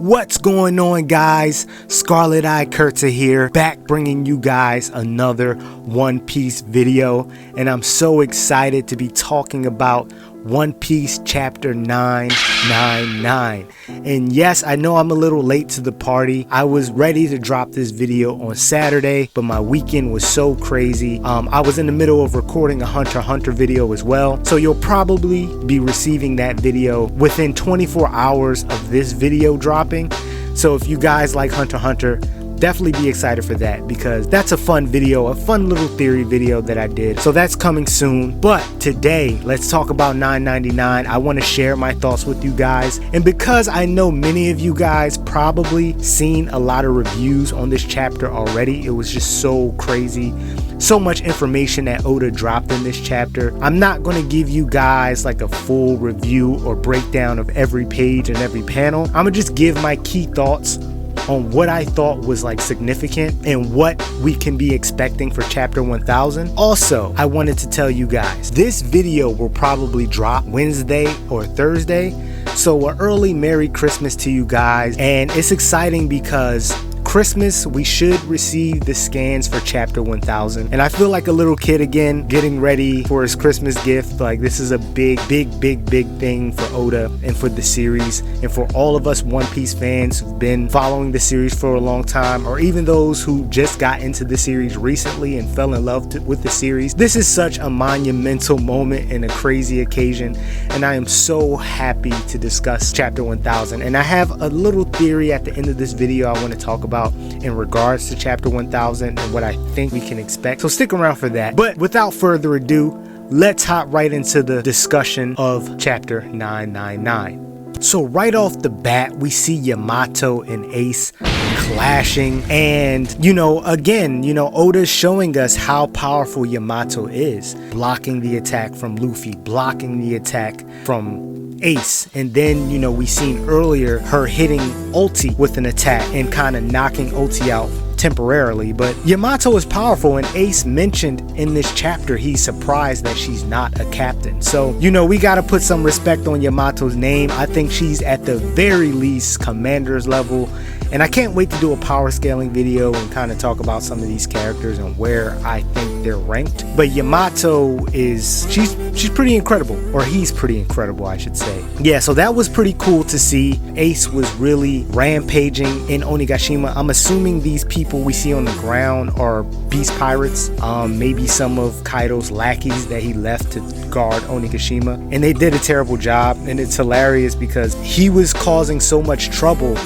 What's going on, guys? Scarlet Eye Kurta here, back bringing you guys another One Piece video, and I'm so excited to be talking about One Piece chapter 999. And yes, I know I'm a little late to the party. I was ready to drop this video on Saturday, but my weekend was so crazy. I was in the middle of recording a Hunter x Hunter video as well, so you'll probably be receiving that video within 24 hours of this video dropping. So if you guys like Hunter x Hunter, definitely be excited for that, because that's a fun video, a fun little theory video that I did. So that's coming soon. But today, let's talk about 999. I want to share my thoughts with you guys. And because I know many of you guys probably seen a lot of reviews on this chapter already, it was just so crazy. So much information that Oda dropped in this chapter. I'm not going to give you guys like a full review or breakdown of every page and every panel. I'm going to just give my key thoughts on what I thought was like significant and what we can be expecting for chapter 1000. Also, I wanted to tell you guys, this video will probably drop Wednesday or Thursday, so an early Merry Christmas to you guys. And it's exciting because Christmas, we should receive the scans for chapter 1000, and I feel like a little kid again, getting ready for his Christmas gift. Like, this is a big thing for Oda and for the series, and for all of us One Piece fans who've been following the series for a long time, or even those who just got into the series recently and fell in love with the series. This is such a monumental moment and a crazy occasion, and I am so happy to discuss chapter 1000. And I have a little theory at the end of this video I want to talk about in regards to chapter 1000 and what I think we can expect, so stick around for that. But without further ado, let's hop right into the discussion of chapter 999. So right off the bat, we see Yamato and Ace clashing, and again, Oda's showing us how powerful Yamato is, blocking the attack from Luffy, blocking the attack from Ace, and then we seen earlier her hitting Ulti with an attack and kind of knocking Ulti out temporarily. But Yamato is powerful, and Ace mentioned in this chapter he's surprised that she's not a captain. So we got to put some respect on Yamato's name. I think she's at the very least commander's level, and I can't wait to do a power scaling video and kind of talk about some of these characters and where I think they're ranked. But Yamato is, she's pretty incredible, or he's pretty incredible, I should say. Yeah, so that was pretty cool to see. Ace was really rampaging in Onigashima. I'm assuming these people we see on the ground are beast pirates, maybe some of Kaido's lackeys that he left to guard Onigashima, and they did a terrible job. And it's hilarious because he was causing so much trouble.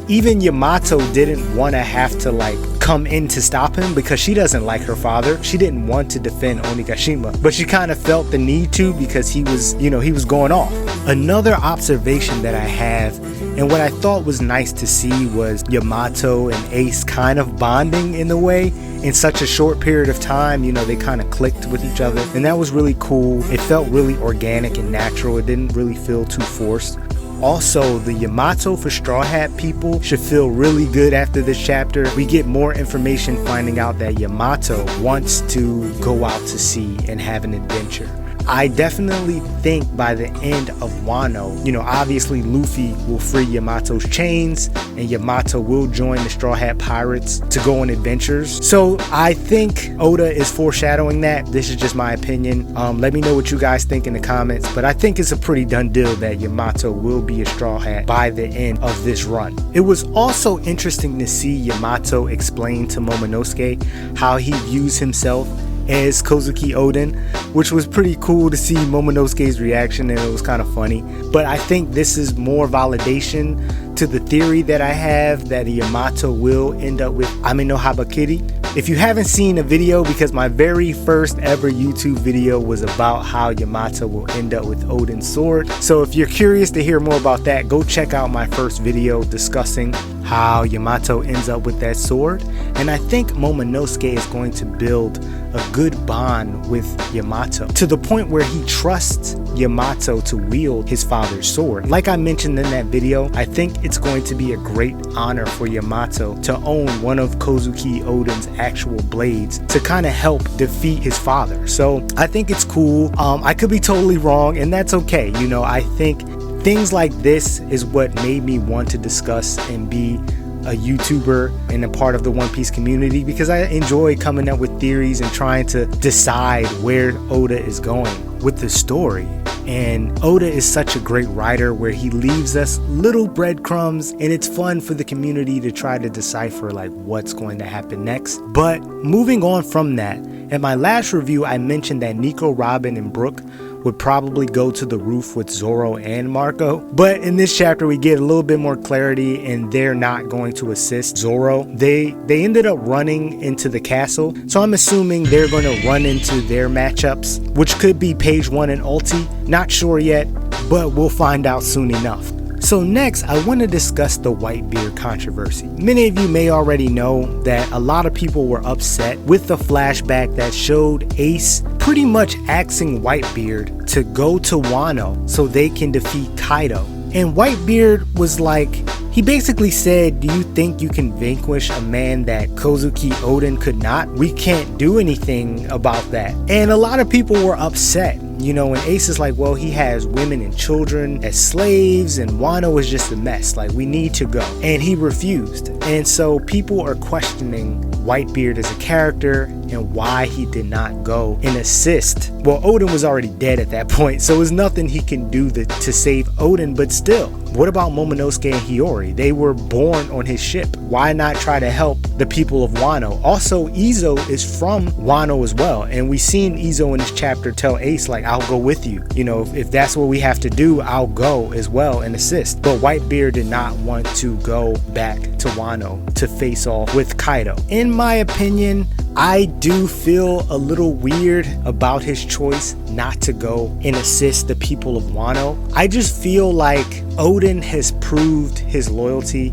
Even Yamato didn't want to have to come in to stop him, because she doesn't like her father. She didn't want to defend Onigashima, but she kind of felt the need to, because he was going off. Another observation that I have, and what I thought was nice to see, was Yamato and Ace kind of bonding in a way. In such a short period of time, they kind of clicked with each other, and that was really cool. It felt really organic and natural. It didn't really feel too forced. Also, the Yamato for Straw Hat people should feel really good after this chapter. We get more information finding out that Yamato wants to go out to sea and have an adventure. I definitely think by the end of Wano, obviously Luffy will free Yamato's chains, and Yamato will join the Straw Hat Pirates to go on adventures. So I think Oda is foreshadowing that. This is just my opinion. Let me know what you guys think in the comments, but I think it's a pretty done deal that Yamato will be a Straw Hat by the end of this run. It was also interesting to see Yamato explain to Momonosuke how he views himself as Kozuki Oden, which was pretty cool to see Momonosuke's reaction, and it was kind of funny. But I think this is more validation to the theory that I have that Yamato will end up with Ame no Habakiri. If you haven't seen a video, because my very first ever YouTube video was about how Yamato will end up with Oden's sword, so if you're curious to hear more about that, go check out my first video discussing how Yamato ends up with that sword. And I think Momonosuke is going to build a good bond with Yamato, to the point where he trusts Yamato to wield his father's sword. Like I mentioned in that video, I think it's going to be a great honor for Yamato to own one of Kozuki Oden's actual blades to kind of help defeat his father. So I think it's cool. I could be totally wrong, and that's okay. I think things like this is what made me want to discuss and be a YouTuber and a part of the One Piece community, because I enjoy coming up with theories and trying to decide where Oda is going with the story. And Oda is such a great writer where he leaves us little breadcrumbs, and it's fun for the community to try to decipher like what's going to happen next. But moving on from that, in my last review I mentioned that Nico, Robin, and Brook would probably go to the roof with Zoro and Marco. But in this chapter we get a little bit more clarity, and they're not going to assist Zoro. They ended up running into the castle, so I'm assuming they're going to run into their matchups, which could be page 1 and Ulti. Not sure yet, but we'll find out soon enough. So next, I want to discuss the Whitebeard controversy. Many of you may already know that a lot of people were upset with the flashback that showed Ace pretty much asking Whitebeard to go to Wano so they can defeat Kaido. And Whitebeard was like, he basically said, do you think you can vanquish a man that Kozuki Oden could not? We can't do anything about that. And a lot of people were upset. You know, and Ace is like, well, he has women and children as slaves, and Wano is just a mess. Like, we need to go. And he refused. And so people are questioning Whitebeard as a character and why he did not go and assist. Well, Oden was already dead at that point, so there's nothing he can do to save Oden, but still. What about Momonosuke and Hiyori? They were born on his ship. Why not try to help the people of Wano? Also, Izo is from Wano as well, and we seen Izo in this chapter tell Ace, like, I'll go with you. You know, if that's what we have to do, I'll go as well and assist. But Whitebeard did not want to go back to Wano to face off with Kaido. In my opinion, I do feel a little weird about his choice not to go and assist the people of Wano. I just feel like Oden has proved his loyalty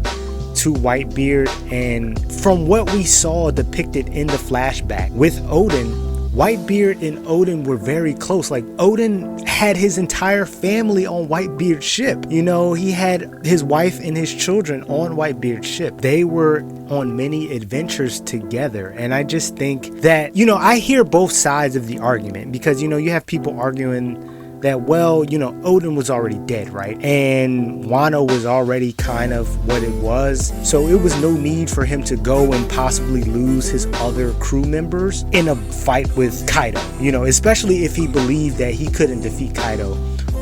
to Whitebeard, and from what we saw depicted in the flashback with Oden, Whitebeard and Oden were very close. Like, Oden had his entire family on Whitebeard's ship. You know, he had his wife and his children on Whitebeard's ship. They were on many adventures together. And I just think that, you know, I hear both sides of the argument, because, you know, you have people arguing that, well, you know, Oden was already dead, right? And Wano was already kind of what it was. So it was no need for him to go and possibly lose his other crew members in a fight with Kaido, you know, especially if he believed that he couldn't defeat Kaido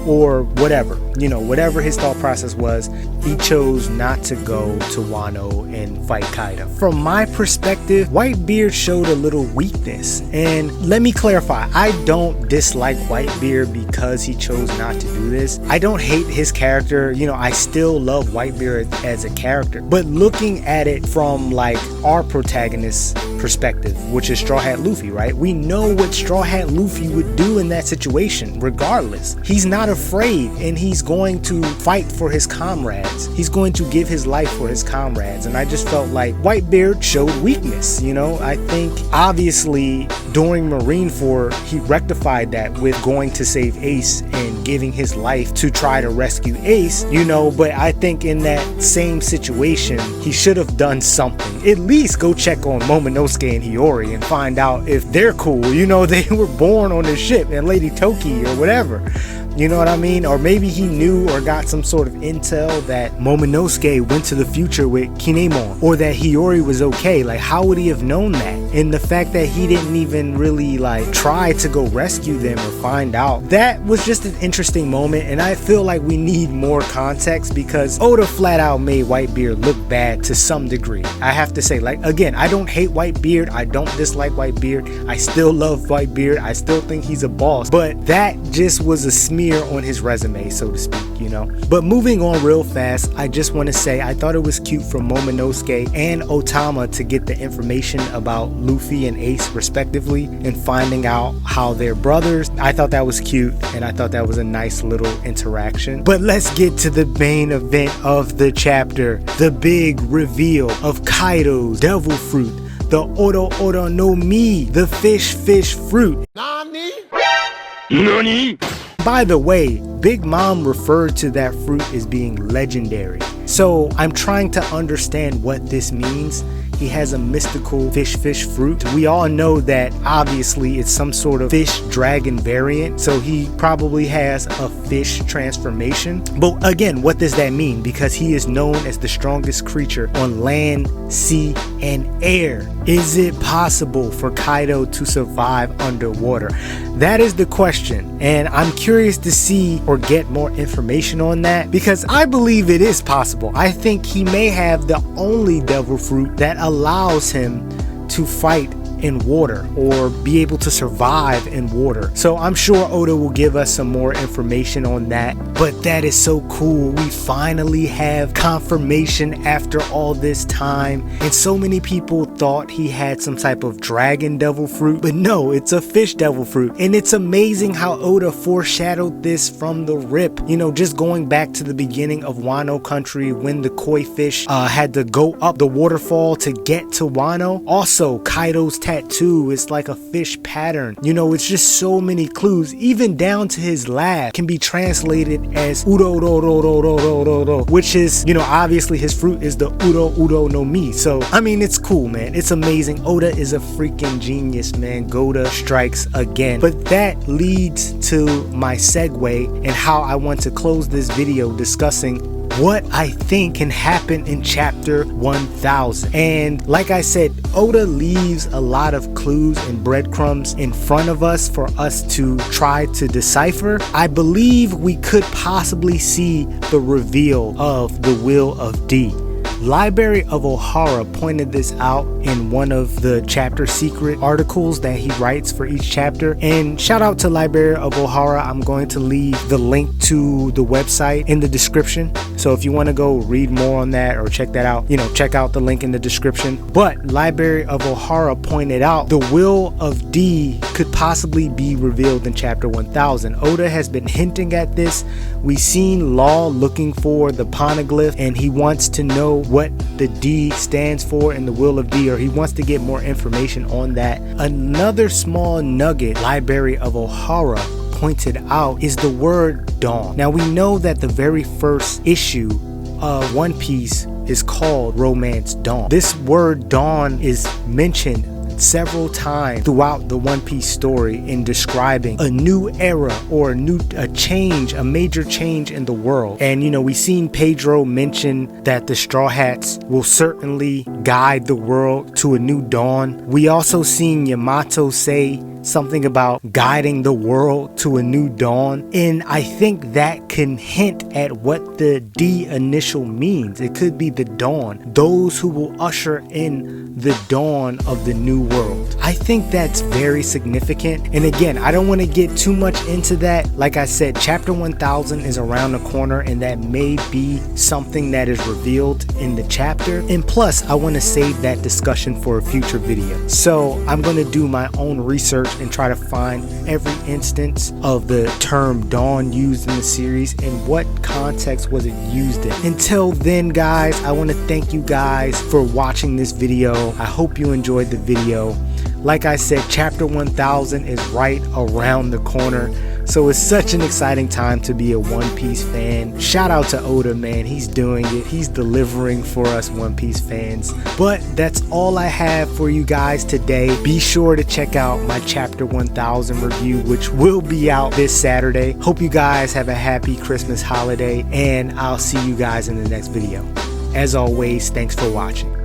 or whatever, you know, whatever his thought process was, he chose not to go to Wano and fight Kaido. From my perspective, Whitebeard showed a little weakness. And let me clarify, I don't dislike Whitebeard because he chose not to do this. I don't hate his character. You know, I still love Whitebeard as a character. But looking at it from like our protagonist's perspective, which is Straw Hat Luffy, right? We know what Straw Hat Luffy would do in that situation regardless. He's not afraid, and he's going to fight for his comrades. He's going to give his life for his comrades. And I just felt like Whitebeard showed weakness. You know, I think obviously during Marineford he rectified that with going to save Ace and giving his life to try to rescue Ace, you know, but I think in that same situation he should have done something. At least go check on Momonosuke and Hiyori and find out if they're cool. You know, they were born on the ship, and Lady Toki or whatever. You know what I mean? Or maybe he knew or got some sort of intel that Momonosuke went to the future with Kinemon, or that Hiyori was okay. Like, how would he have known that? And the fact that he didn't even really like try to go rescue them or find out, that was just an interesting moment. And I feel like we need more context, because Oda flat out made Whitebeard look bad to some degree. I have to say, like, again, I don't hate Whitebeard, I don't dislike Whitebeard, I still love Whitebeard, I still think he's a boss, but that just was a smear on his resume, so to speak, you know. But moving on real fast, I just want to say I thought it was cute for Momonosuke and Otama to get the information about Luffy and Ace respectively, and finding out how they're brothers. I thought that was cute, and I thought that was a nice little interaction. But let's get to the main event of the chapter, the big reveal of Kaido's devil fruit, the Oro Oro no Mi, the fish fruit. Nani? Nani? By the way, Big Mom referred to that fruit as being legendary. So I'm trying to understand what this means. he has a mystical fish fruit. We all know that obviously it's some sort of fish dragon variant, so he probably has a fish transformation. But again, what does that mean? Because he is known as the strongest creature on land, sea, and air. Is it possible for Kaido to survive underwater? That is the question, and I'm curious to see or get more information on that, because I believe it is possible. I think he may have the only devil fruit that allows him to fight in water or be able to survive in water. So I'm sure Oda will give us some more information on that, but that is so cool. We finally have confirmation after all this time, and so many people thought he had some type of dragon devil fruit, but no, it's a fish devil fruit. And it's amazing how Oda foreshadowed this from the rip, you know, just going back to the beginning of Wano country when the koi fish had to go up the waterfall to get to Wano. Also, Kaido's tattoo is like a fish pattern. You know, it's just so many clues, even down to his laugh can be translated as Uro, which is, you know, obviously his fruit is the Uro no Mi. So I mean, it's cool, man. It's amazing. Oda is a freaking genius, man. Goda strikes again. But that leads to my segue and how I want to close this video discussing what I think can happen in chapter 1000. And like I said, Oda leaves a lot of clues and breadcrumbs in front of us for us to try to decipher. I believe we could possibly see the reveal of the Will of D. Library of Ohara pointed this out in one of the chapter secret articles that he writes for each chapter. And shout out to Library of Ohara. I'm going to leave the link to the website in the description. So if you want to go read more on that or check that out, you know, check out the link in the description. But Library of Ohara pointed out the Will of D could possibly be revealed in chapter 1000. Oda has been hinting at this. We've seen Law looking for the poneglyph, and he wants to know what the D stands for in the Will of D, or he wants to get more information on that. Another small nugget Library of Ohara pointed out is the word dawn. Now we know that the very first issue of One Piece is called Romance Dawn. This word dawn is mentioned several times throughout the One Piece story in describing a new era or a change, a major change in the world. And you know, we've seen Pedro mention that the Straw Hats will certainly guide the world to a new dawn. We also seen Yamato say something about guiding the world to a new dawn, and I think that can hint at what the D initial means. It could be the dawn, those who will usher in the dawn of the new world. I think that's very significant, and again, I don't want to get too much into that. Like I said, chapter 1000 is around the corner, and that may be something that is revealed in the chapter. And plus, I want to save that discussion for a future video, so I'm going to do my own research and try to find every instance of the term dawn used in the series and what context was it used in. Until then, guys, I want to thank you guys for watching this video. I hope you enjoyed the video. Like I said, chapter 1000 is right around the corner, so it's such an exciting time to be a One Piece fan. Shout out to Oda, man. He's doing it. He's delivering for us One Piece fans. But that's all I have for you guys today. Be sure to check out my chapter 1000 review, which will be out this Saturday. Hope you guys have a happy Christmas holiday, and I'll see you guys in the next video. As always, thanks for watching.